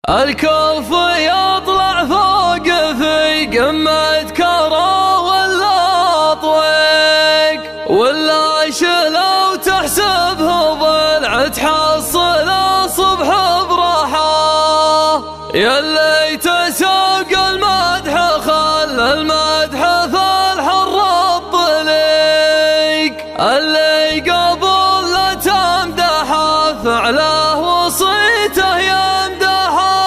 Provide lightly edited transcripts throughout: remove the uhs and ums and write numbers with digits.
الكف يطلع فوق في قمة كرى ولا طويق، ولا شلو تحسبه ضلع تحصل الصبح براحة. يلي تسوق المدح خل المدح في الحر الطليق، اللي قبل لا تمدحه فعله وصيته يمدحه.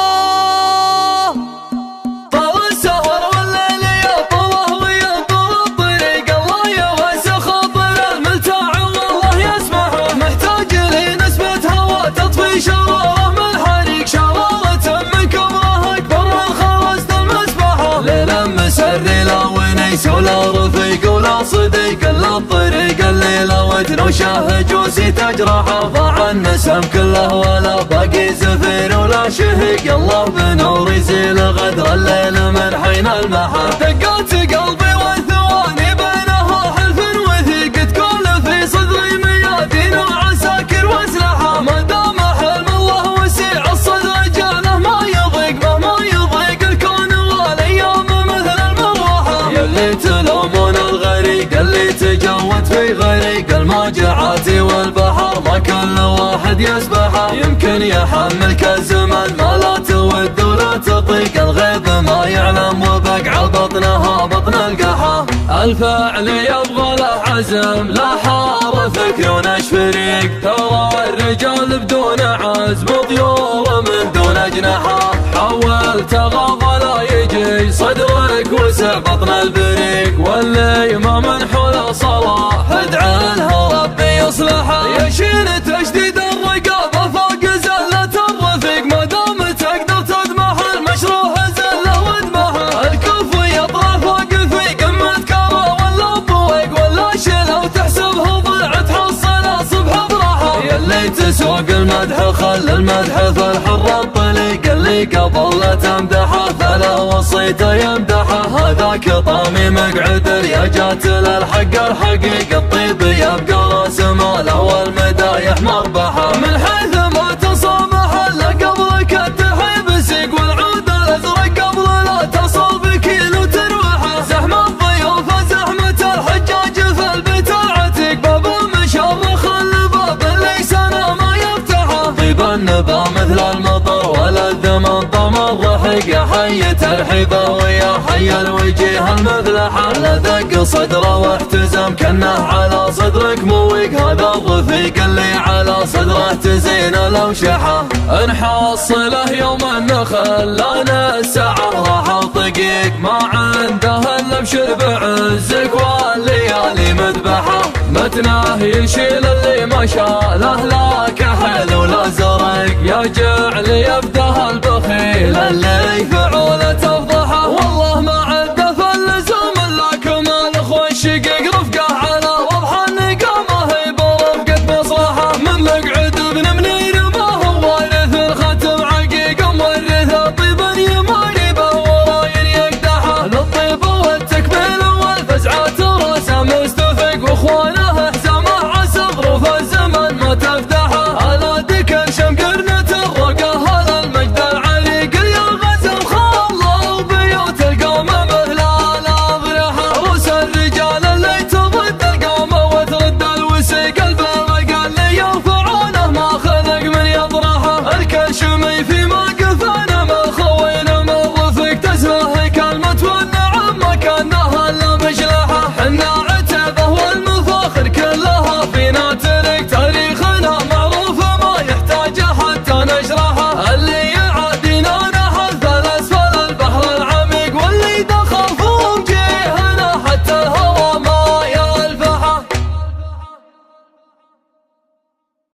طال السهر والليل يطوه وينطر الطريق، الله يوسخ خاطر الملتاع والله يسمحه. محتاج لي نسبة هوا تطفي شراره من حريق، شرارة من كبره اكبر من خرست المسبحه. ليلا مسري لا ونيس ولا رفيق ولا صديق الا الطريق، الليله وتن وشاه جوسي تجرحه. ضاع النسم كله ولا باقي زفير ولا شهيق، الله بنور يزيل غدر الليل من حين المحا. دقات قلبي والثواني بينها حلف وثيق، تكون في صدري ميادين وعساكر واسلحه. ما دام حلم الله وسيع الصدر جاله ما يضيق، مهما يضيق الكون والايام مثل المروحه. يلي تلومون الغريق اللي تجود في غريق، الموجعات والبحر ما كل واحد يسبحه. يمكن يحملك الزمن ما لا تود ولا تطيق، الغيب ما يعلم وبقع بطنها بطن القحا. الفعل يبغى له عزم لا حار فكر ونش فريق، ترى الرجال بدون عزم طيور من دون اجنحه. حاول تغاضى لا يجي صدرك وسع بطن البريق، واللي ما منحول صلاح ادعى له ربي يصلحه. يشيل تشديد الرقابه فوق زله الرفيق، ما دام تقدر تدمح المشروع زله وادمحه. الكف يطلع فوق في قمه كرى ولا طويق، ولا شلو تحسبه ضلع تحصل صبح براحه. يلي تسوق المدح خل المدح في الحر الطليق، اللي قبل لا تمدحه فلا وصيته يمدحه. هذاك طامي مقعد يا جات للحق الحقيق، الطيب يبقى راس ماله والمدايح مربحه. من حيث ما تصامح الا قبلك الترحيب سيق، والعود الازرق قبل لا تصل بكيلو تروحه. زحمه الضيوف زحمه الحجاج في البيت العتيق، باب المشرخ الباب اللي سنه ما يفتحه. طيب النبا مثل المطر ولذ من طم الضحك، يا حي ترحيبه ويا حي الوجيه المفلحه. لذق صدره واحتزم كانه على صدرك مويق، هذا الرفيق اللي على صدره تزين الاوشحه. نحصله يوم النخل لا الساعه راح طقيق، ما عنده الا بشرب عزك والليالي مذبحه. متناه يشيل اللي ما شاله لا كحل ولا زرق، يا جعل يبدو